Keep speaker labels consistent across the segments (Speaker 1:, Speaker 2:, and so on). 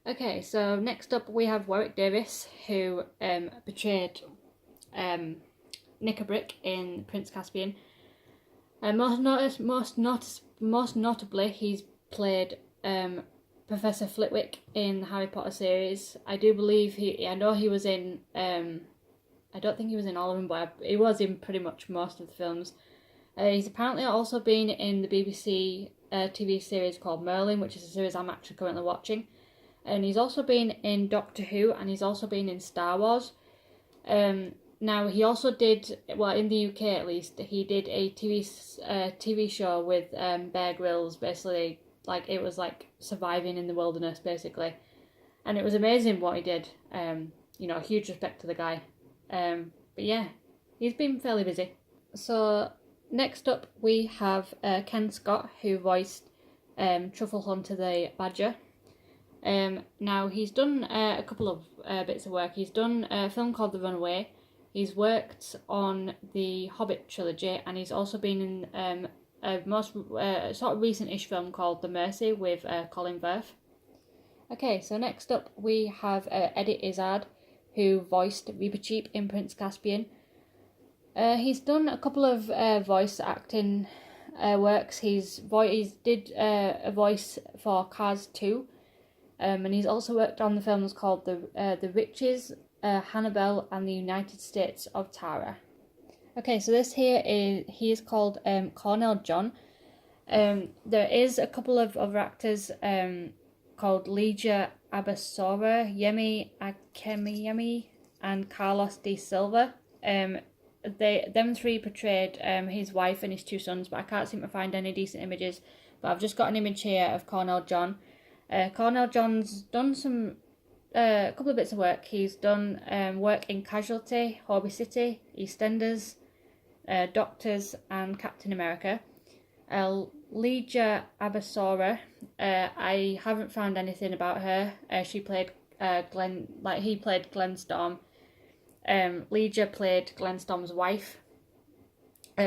Speaker 1: Okay, so next up we have Warwick Davis, who portrayed Nickabrick in Prince Caspian. Most notably, he's played Professor Flitwick in the Harry Potter series. I do believe I know he was in. I don't think he was in all of them, but he was in pretty much most of the films. He's apparently also been in the BBC TV series called Merlin, which is a series I'm actually currently watching. And he's also been in Doctor Who, and he's also been in Star Wars. Now, he also did, well, in the UK at least, he did a TV show with Bear Grylls, basically, like, it was like surviving in the wilderness, basically. And it was amazing what he did. Huge respect to the guy. But yeah, he's been fairly busy. So, next up, we have Ken Scott, who voiced Truffle Hunter the Badger. Now, he's done a couple of bits of work. He's done a film called The Runaway. He's worked on the Hobbit trilogy, and he's also been in a sort of recent-ish film called The Mercy with Colin Firth. Okay, so next up we have Eddie Izzard, who voiced Reepicheep in Prince Caspian. He's done a couple of voice acting works. He did a voice for Cars 2, and he's also worked on the films called The Riches, Hannibal, and the United States of Tara. Okay, so he is called Cornell John. There is a couple of other actors called Legia Abasora, Yemi Akemiyemi, and Carlos de Silva. Them three portrayed his wife and his two sons, but I can't seem to find any decent images. But I've just got an image here of Cornell John. Cornell John's done a couple of bits of work. He's done work in Casualty, Horby City, EastEnders, Doctors, and Captain America. Legia Abasora, I haven't found anything about her. She played he played Glenn Storm. Legia played Glenn Storm's wife.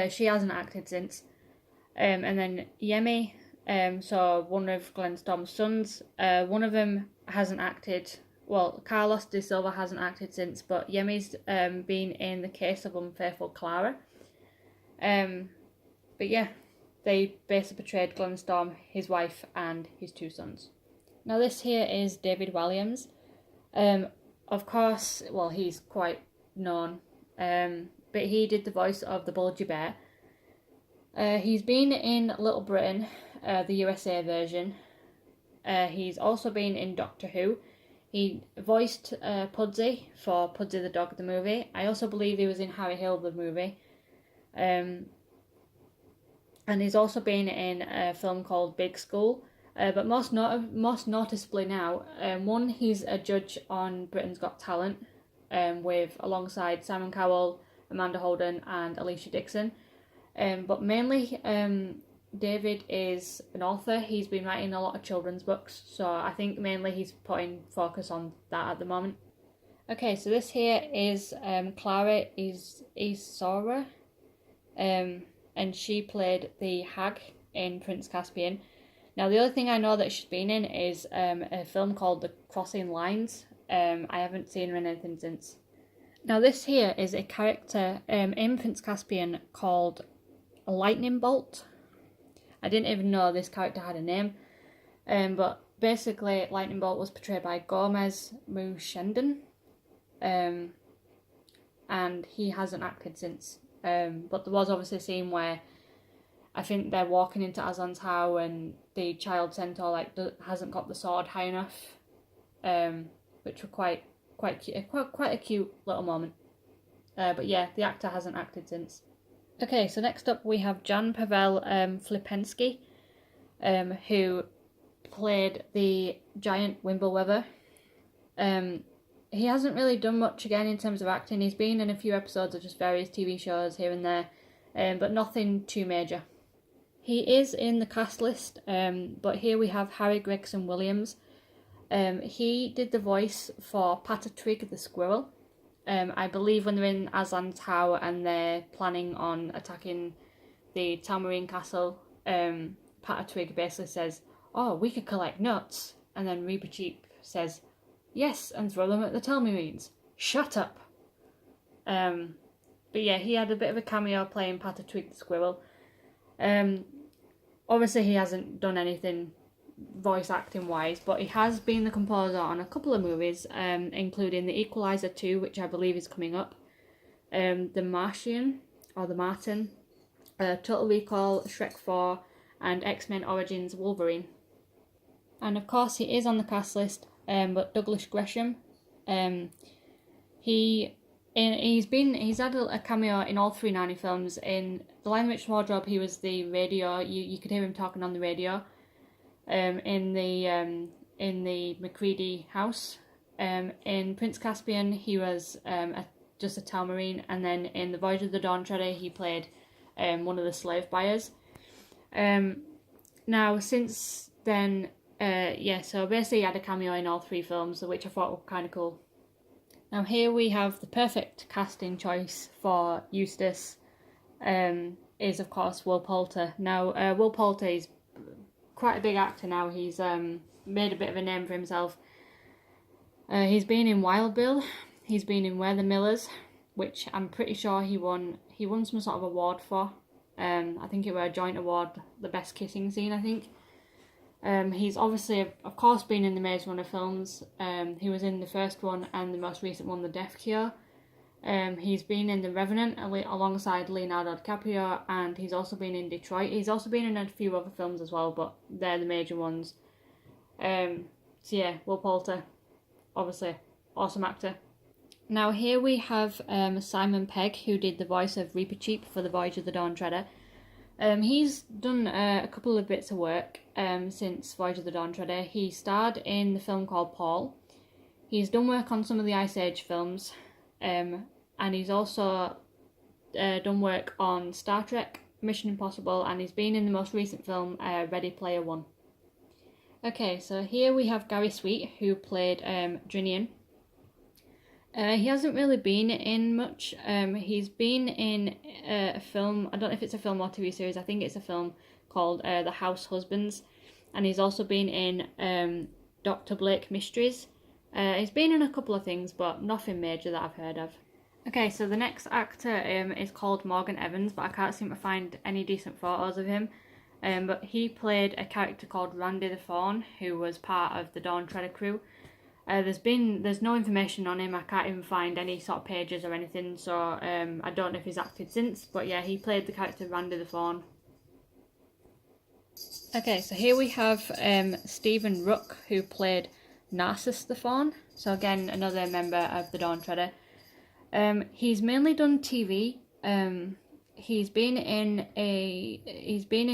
Speaker 1: She hasn't acted since. And then Yemi, so one of Glenn Storm's sons. One of them hasn't acted. Well, Carlos de Silva hasn't acted since, but Yemi's been in The Case of Unfaithful Clara. But yeah, they basically portrayed Glenn Storm, his wife, and his two sons. Now this here is David Walliams. Of course, well, he's quite known, but he did the voice of the Bulgy Bear. He's been in Little Britain, the USA version. He's also been in Doctor Who. He voiced Pudsey for Pudsey the Dog, the movie. I also believe he was in Harry Hill, the movie. And he's also been in a film called Big School. But most noticeably now, one, he's a judge on Britain's Got Talent, alongside Simon Cowell, Amanda Holden, and Alicia Dixon. But mainly, David is an author. He's been writing a lot of children's books, so I think mainly he's putting focus on that at the moment. Okay, so this here is Clara Isora, and she played the hag in Prince Caspian. Now, the other thing I know that she's been in is a film called The Crossing Lines. I haven't seen her in anything since. Now, this here is a character in Prince Caspian called a Lightning Bolt. I didn't even know this character had a name. But basically, Lightning Bolt was portrayed by Gomez Mushendon. And he hasn't acted since. But there was obviously a scene where I think they're walking into Aslan's house and the child centaur hasn't got the sword high enough, which were quite a cute little moment. But yeah, the actor hasn't acted since. Okay, so next up we have Jan Pavel Flipensky, who played the giant Wimbleweather. He hasn't really done much again in terms of acting. He's been in a few episodes of just various TV shows here and there, but nothing too major. He is in the cast list, but here we have Harry Gregson Williams. He did the voice for Patatwig the squirrel. I believe when they're in Aslan's Tower and they're planning on attacking the Tamarine Castle, Patatwig basically says, "Oh, we could collect nuts," and then Reepicheep says, "Yes, and throw them at the Telmarines. Shut up." But yeah, he had a bit of a cameo playing Patter Twig the Squirrel. Obviously he hasn't done anything voice acting wise, but he has been the composer on a couple of movies, including The Equalizer 2, which I believe is coming up, The Martian, or The Martin, Total Recall, Shrek 4, and X-Men Origins Wolverine. And of course he is on the cast list, but Douglas Gresham, he's had a cameo in all three Narnia films. In The Lion, the Witch, and Wardrobe, he was the radio. You could hear him talking on the radio. In the Macready house. In Prince Caspian, he was just a Telmarine, and then in The Voyage of the Dawn Treader, he played one of the slave buyers. Now since then, so basically he had a cameo in all three films, which I thought were kind of cool. Now here we have the perfect casting choice for Eustace, is of course Will Poulter. Now Will Poulter is quite a big actor now. He's made a bit of a name for himself. He's been in Wild Bill, he's been in Where the Millers, which I'm pretty sure he won some sort of award for. I think it was a joint award, the best kissing scene, I think. He's obviously, of course, been in the Maze Runner films. He was in the first one and the most recent one, The Death Cure. He's been in The Revenant alongside Leonardo DiCaprio, and he's also been in Detroit. He's also been in a few other films as well, but they're the major ones. So yeah, Will Poulter, obviously, awesome actor. Now here we have Simon Pegg, who did the voice of Reaper-Cheap for The Voyage of the Dawn Treader. He's done a couple of bits of work since Voyage of the Dawn Treader. He starred in the film called Paul. He's done work on some of the Ice Age films, and he's also done work on Star Trek, Mission Impossible, and he's been in the most recent film, Ready Player One. Okay, so here we have Gary Sweet, who played Drinian. He hasn't really been in much. He's been in a film, I don't know if it's a film or TV series, I think it's a film called The House Husbands, and he's also been in Dr. Blake Mysteries. He's been in a couple of things, but nothing major that I've heard of. Okay, so the next actor is called Morgan Evans, but I can't seem to find any decent photos of him. But he played a character called Randy the Fawn, who was part of the Dawn Treader crew. There's no information on him. I can't even find any sort of pages or anything, so I don't know if he's acted since, but yeah, he played the character Randy the Fawn. Okay, so here we have Stephen Rook, who played Narcissus the Fawn, so again, another member of the Dawn Treader. He's mainly done TV. He's been in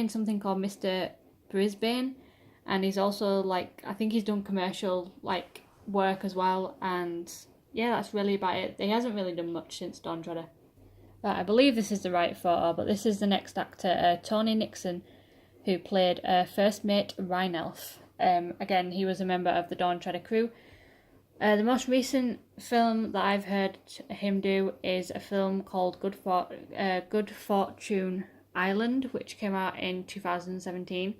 Speaker 1: something called Mr. Brisbane, and he's also, like, I think he's done commercial, like, work as well, and yeah, that's really about it. He hasn't really done much since Dawn Treader. But I believe this is the right photo, but this is the next actor, Tony Nixon, who played First Mate Rhinelf. Again, he was a member of the Dawn Treader crew. The most recent film that I've heard him do is a film called Good Fortune Island, which came out in 2017.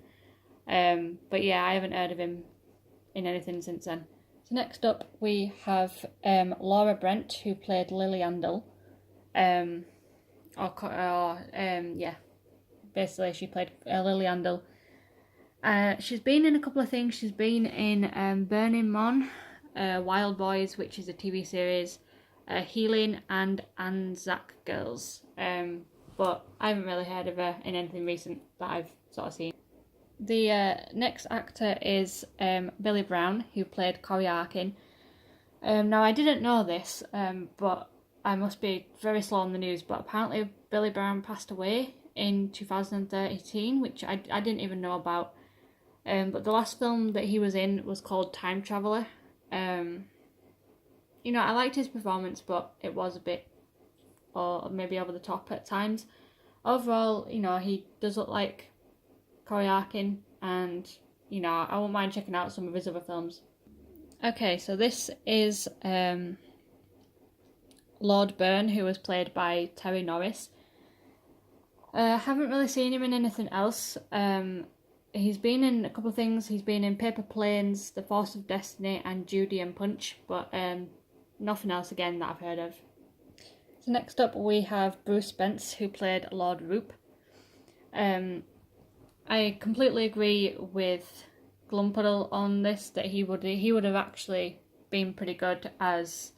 Speaker 1: But yeah, I haven't heard of him in anything since then. So next up we have Laura Brent, who played Lily Andel. Basically she played Lily Andel. She's been in a couple of things. She's been in Burning Man, Wild Boys, which is a TV series, Healing, and Anzac Girls. But I haven't really heard of her in anything recent that I've sort of seen. The next actor is Billy Brown, who played Corey Arkin. Now, I didn't know this, but I must be very slow on the news, but apparently Billy Brown passed away in 2013, which I didn't even know about. But the last film that he was in was called Time Traveller. I liked his performance, but it was a bit, or maybe over the top at times. Overall, he does look like Corey Arkin, and I won't mind checking out some of his other films. Okay, so this is Lord Byrne, who was played by Terry Norris. Haven't really seen him in anything else. he's been in a couple of things. He's been in Paper Planes, The Force of Destiny, and Judy and Punch, but nothing else again that I've heard of. So next up we have Bruce Spence, who played Lord Roop. I completely agree with Glumpuddle on this, that he would have actually been pretty good as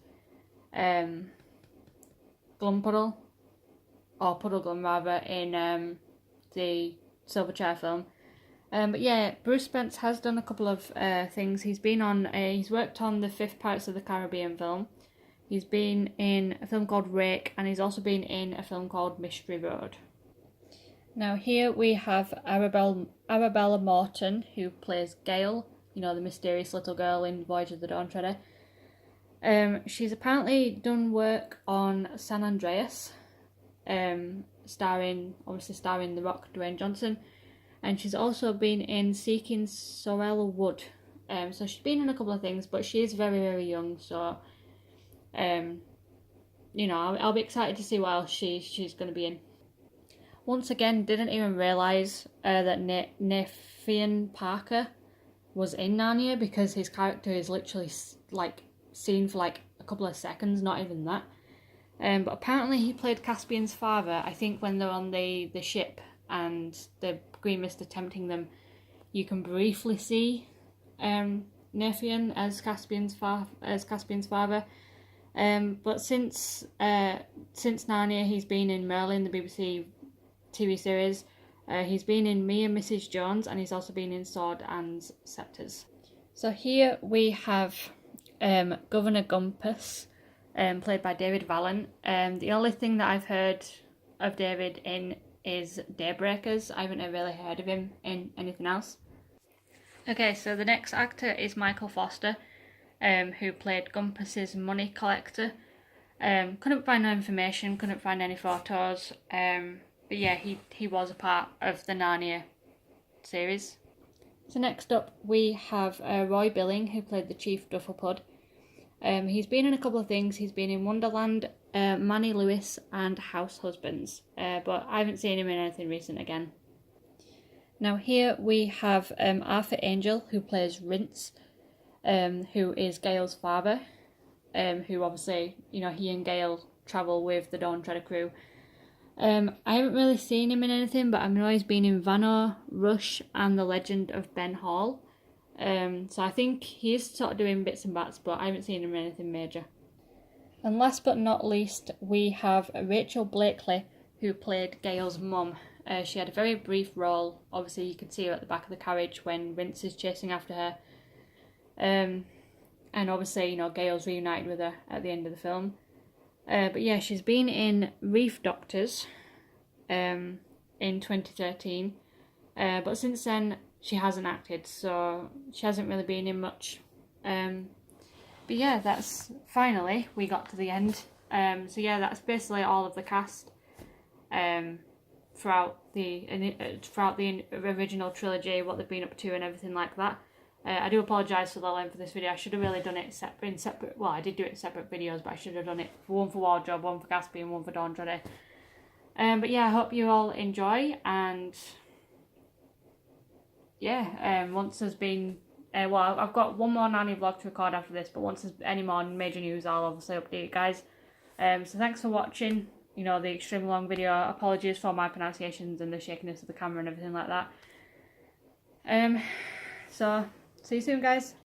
Speaker 1: Glumpuddle, or Puddleglum rather, in the Silverchair film. But yeah, Bruce Spence has done a couple of things. He's worked on the 5th Pirates of the Caribbean film. He's been in a film called Rake, and he's also been in a film called Mystery Road. Now here we have Arabella Morton, who plays Gale, you know, the mysterious little girl in Voyage of the Dawn Treader. She's apparently done work on San Andreas, starring The Rock, Dwayne Johnson, and she's also been in Seeking Sorrel Wood. So she's been in a couple of things, but she is very, very young, so you know, I'll be excited to see what else she's going to be in. Once again, didn't even realise that Nathan Parker was in Narnia, because his character is literally like seen for like a couple of seconds, not even that. But apparently he played Caspian's father. I think when they're on the ship and the Green Mist are tempting them, you can briefly see Nathan as Caspian's father. But since Narnia, he's been in Merlin, the BBC TV series. He's been in Me and Mrs. Jones, and he's also been in Sword and Scepters. So here we have Governor Gumpus, played by David Valent. The only thing that I've heard of David in is Daybreakers. I haven't really heard of him in anything else. Okay, so the next actor is Michael Foster, who played Gumpus's money collector. Couldn't find no information, couldn't find any photos. But yeah, he was a part of the Narnia series. So next up we have Roy Billing, who played the Chief Dufflepud. He's been in a couple of things. He's been in Wonderland, Manny Lewis, and House Husbands. But I haven't seen him in anything recent again. Now here we have Arthur Angel, who plays Rince, who is Gale's father, who obviously, you know, he and Gale travel with the Dawn Treader crew. I haven't really seen him in anything, but I know he's been in Vanor, Rush, and The Legend of Ben Hall. So I think he's sort of doing bits and bats, but I haven't seen him in anything major. And last but not least, we have Rachel Blakely, who played Gale's mum. She had a very brief role. Obviously, you can see her at the back of the carriage when Rince is chasing after her. And obviously, you know, Gale's reunited with her at the end of the film. But yeah, she's been in Reef Doctors in 2013. But since then, she hasn't acted, so she hasn't really been in much. But yeah, that's finally, we got to the end. So yeah, that's basically all of the cast throughout the original trilogy, what they've been up to and everything like that. I do apologise for the length of this video. I should have really done it in separate. Well, I did do it in separate videos, but I should have done it one for Wardrobe, one for Caspian, one for Dawn Treader. But yeah, I hope you all enjoy, and yeah, once there's been well, I've got one more Narnia vlog to record after this, but once there's any more major news, I'll obviously update you guys. So thanks for watching, you know, the extremely long video. Apologies for my pronunciations and the shakiness of the camera and everything like that. So see you soon, guys.